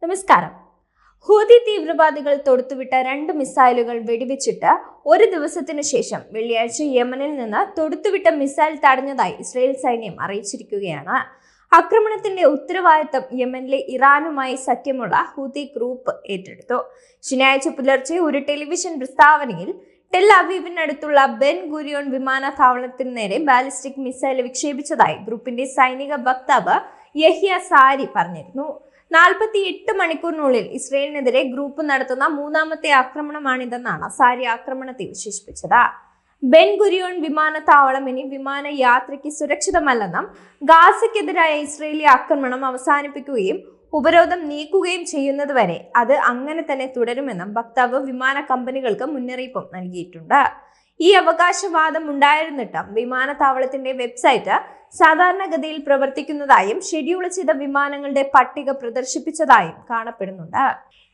നമസ്കാരം. ഹൂതി തീവ്രവാദികൾ തൊടുത്തുവിട്ട 2 മിസൈലുകൾ വെടിവെച്ചിട്ട് ഒരു ദിവസത്തിനു ശേഷം വെള്ളിയാഴ്ച യമനിൽ നിന്ന് തൊടുത്തുവിട്ട മിസൈൽ തടഞ്ഞതായി ഇസ്രായേൽ സൈന്യം അറിയിച്ചിരിക്കുകയാണ്. ആക്രമണത്തിന്റെ ഉത്തരവാദിത്തം യമനിലെ ഇറാനുമായി സഖ്യമുള്ള ഹൂതി ഗ്രൂപ്പ് ഏറ്റെടുത്തു. ശനിയാഴ്ച പുലർച്ചെ ഒരു ടെലിവിഷൻ പ്രസ്താവനയിൽ ടെൽ അവീവിനടുത്തുള്ള ബെൻ ഗുരിയോൺ വിമാനത്താവളത്തിന് നേരെ ബാലിസ്റ്റിക് മിസൈൽ വിക്ഷേപിച്ചതായി ഗ്രൂപ്പിന്റെ സൈനിക വക്താവ് യഹ്യ സാരി പറഞ്ഞിരുന്നു. 48 മണിക്കൂറിനുള്ളിൽ ഇസ്രയേലിനെതിരെ ഗ്രൂപ്പ് നടത്തുന്ന 3ാമത്തെ ആക്രമണമാണിതെന്നാണ് സാരി ആക്രമണത്തെ വിശേഷിപ്പിച്ചത്. ബെൻ ഗുരിയോൺ വിമാനത്താവളം ഇനി വിമാന യാത്രയ്ക്ക് സുരക്ഷിതമല്ലെന്നും ഗാസയ്ക്കെതിരായ ഇസ്രയേലി ആക്രമണം അവസാനിപ്പിക്കുകയും ഉപരോധം നീക്കുകയും ചെയ്യുന്നതുവരെ അത് അങ്ങനെ തന്നെ തുടരുമെന്നും വക്താവ് വിമാന കമ്പനികൾക്ക് മുന്നറിയിപ്പും നൽകിയിട്ടുണ്ട്. ഈ അവകാശവാദം ഉണ്ടായിരുന്നിട്ടും വിമാനത്താവളത്തിന്റെ വെബ്സൈറ്റ് സാധാരണഗതിയിൽ പ്രവർത്തിക്കുന്നതായും ഷെഡ്യൂൾ ചെയ്ത വിമാനങ്ങളുടെ പട്ടിക പ്രദർശിപ്പിച്ചതായും കാണപ്പെടുന്നുണ്ട്.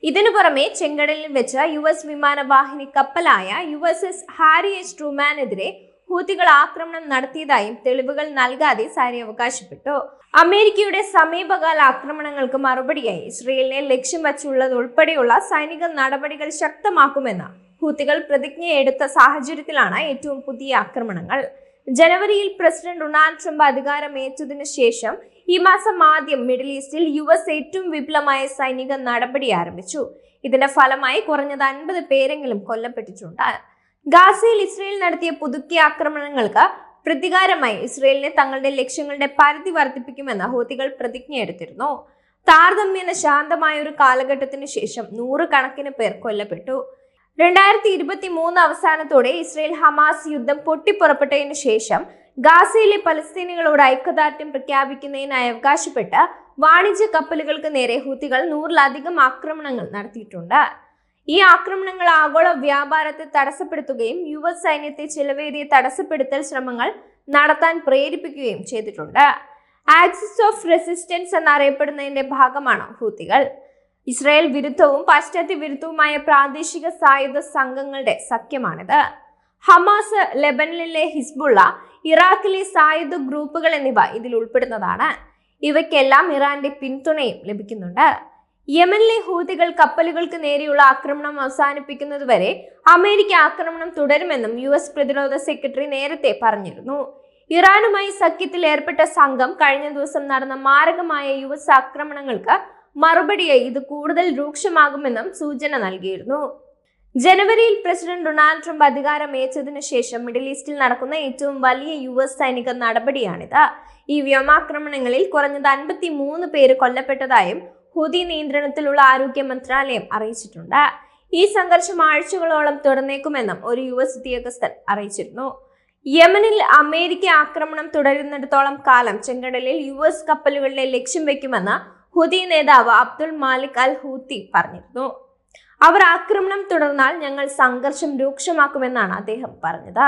ഇതിനു പുറമെ ചെങ്കടലിൽ വെച്ച് US വിമാനവാഹിനി കപ്പലായ USS ഹാരി എച്ച് ട്രൂമാനെതിരെ ഹൂതികൾ ആക്രമണം നടത്തിയതായും തെളിവുകൾ നൽകാതെ സാരി അവകാശപ്പെട്ടു. അമേരിക്കയുടെ സമീപകാല ആക്രമണങ്ങൾക്ക് മറുപടിയായി ഇസ്രയേലിനെ ലക്ഷ്യം വച്ചുള്ളതുൾപ്പെടെയുള്ള സൈനിക നടപടികൾ ശക്തമാക്കുമെന്ന് ഹൂതികൾ പ്രതിജ്ഞയെടുത്ത സാഹചര്യത്തിലാണ് ഏറ്റവും പുതിയ ആക്രമണങ്ങൾ. ജനുവരിയിൽ പ്രസിഡന്റ് ഡൊണാൾഡ് ട്രംപ് അധികാരമേറ്റതിനു ശേഷം ഈ മാസം ആദ്യം മിഡിൽ ഈസ്റ്റിൽ US ഏറ്റവും വിപുലമായ സൈനിക നടപടി ആരംഭിച്ചു. ഇതിന്റെ ഫലമായി കുറഞ്ഞത് 50 പേരെങ്കിലും കൊല്ലപ്പെട്ടിട്ടുണ്ട്. ഗാസയിൽ ഇസ്രയേൽ നടത്തിയ പുതുക്കിയ ആക്രമണങ്ങൾക്ക് പ്രതികാരമായി ഇസ്രയേലിനെ തങ്ങളുടെ ലക്ഷ്യങ്ങളുടെ പരിധി വർദ്ധിപ്പിക്കുമെന്ന് ഹൂതികൾ പ്രതിജ്ഞയെടുത്തിരുന്നു. താരതമ്യേന ശാന്തമായ ഒരു കാലഘട്ടത്തിന് ശേഷം 100 കണക്കിന് പേർ കൊല്ലപ്പെട്ടു. 2023 അവസാനത്തോടെ ഇസ്രയേൽ ഹമാസ് യുദ്ധം പൊട്ടിപ്പുറപ്പെട്ടതിനു ശേഷം ഗാസയിലെ പലസ്തീനികളോട് ഐക്യദാർഢ്യം പ്രഖ്യാപിക്കുന്നതിനായി അവകാശപ്പെട്ട് വാണിജ്യ കപ്പലുകൾക്ക് നേരെ ഹൂതികൾ 100-ലധികം ആക്രമണങ്ങൾ നടത്തിയിട്ടുണ്ട്. ഈ ആക്രമണങ്ങൾ ആഗോള വ്യാപാരത്തെ തടസ്സപ്പെടുത്തുകയും US സൈന്യത്തെ ചിലവേറിയ തടസ്സപ്പെടുത്തൽ ശ്രമങ്ങൾ നടത്താൻ പ്രേരിപ്പിക്കുകയും ചെയ്തിട്ടുണ്ട്. ആക്സിസ് ഓഫ് റെസിസ്റ്റൻസ് എന്നറിയപ്പെടുന്നതിന്റെ ഭാഗമാണ് ഹൂതികൾ. ഇസ്രായേൽ വിരുദ്ധവും പാശ്ചാത്യ വിരുദ്ധവുമായ പ്രാദേശിക സായുധ സംഘങ്ങളുടെ സഖ്യമാണിത്. ഹമാസ്, ലെബനനിലെ ഹിസ്ബുള്ള, ഇറാഖിലെ സായുധ ഗ്രൂപ്പുകൾ എന്നിവ ഇതിൽ ഉൾപ്പെടുന്നതാണ്. ഇവയ്ക്കെല്ലാം ഇറാന്റെ പിന്തുണയും ലഭിക്കുന്നുണ്ട്. യമനിലെ ഹൂതികൾ കപ്പലുകൾക്ക് നേരെയുള്ള ആക്രമണം അവസാനിപ്പിക്കുന്നതുവരെ അമേരിക്ക ആക്രമണം തുടരുമെന്നും US പ്രതിരോധ സെക്രട്ടറി നേരത്തെ പറഞ്ഞിരുന്നു. ഇറാനുമായി സഖ്യത്തിൽ ഏർപ്പെട്ട സംഘം കഴിഞ്ഞ ദിവസം നടന്ന മാരകമായ US ആക്രമണങ്ങൾക്ക് മറുപടിയായി ഇത് കൂടുതൽ രൂക്ഷമാകുമെന്നും സൂചന നൽകിയിരുന്നു. ജനുവരിയിൽ പ്രസിഡന്റ് ഡൊണാൾഡ് ട്രംപ് അധികാരമേറ്റതിനു ശേഷം മിഡിൽ ഈസ്റ്റിൽ നടക്കുന്ന ഏറ്റവും വലിയ US സൈനിക നടപടിയാണിത്. ഈ വ്യോമാക്രമണങ്ങളിൽ കുറഞ്ഞത് 53 പേര് കൊല്ലപ്പെട്ടതായും ഹൂതി നിയന്ത്രണത്തിലുള്ള ആരോഗ്യ മന്ത്രാലയം അറിയിച്ചിട്ടുണ്ട്. ഈ സംഘർഷം ആഴ്ചകളോളം തുടർന്നേക്കുമെന്നും ഒരു US ഉദ്യോഗസ്ഥൻ അറിയിച്ചിരുന്നു. യമനിൽ അമേരിക്ക ആക്രമണം തുടരുന്നിടത്തോളം കാലം ചെങ്കടലിൽ US കപ്പലുകളെ ലക്ഷ്യം വെക്കുമെന്ന് ഹൂതി നേതാവ് അബ്ദുൽ മാലിക് അൽ ഹൂത്തി പറഞ്ഞിരുന്നു. അവർ ആക്രമണം തുടർന്നാൽ ഞങ്ങൾ സംഘർഷം രൂക്ഷമാക്കുമെന്നാണ് അദ്ദേഹം പറഞ്ഞത്.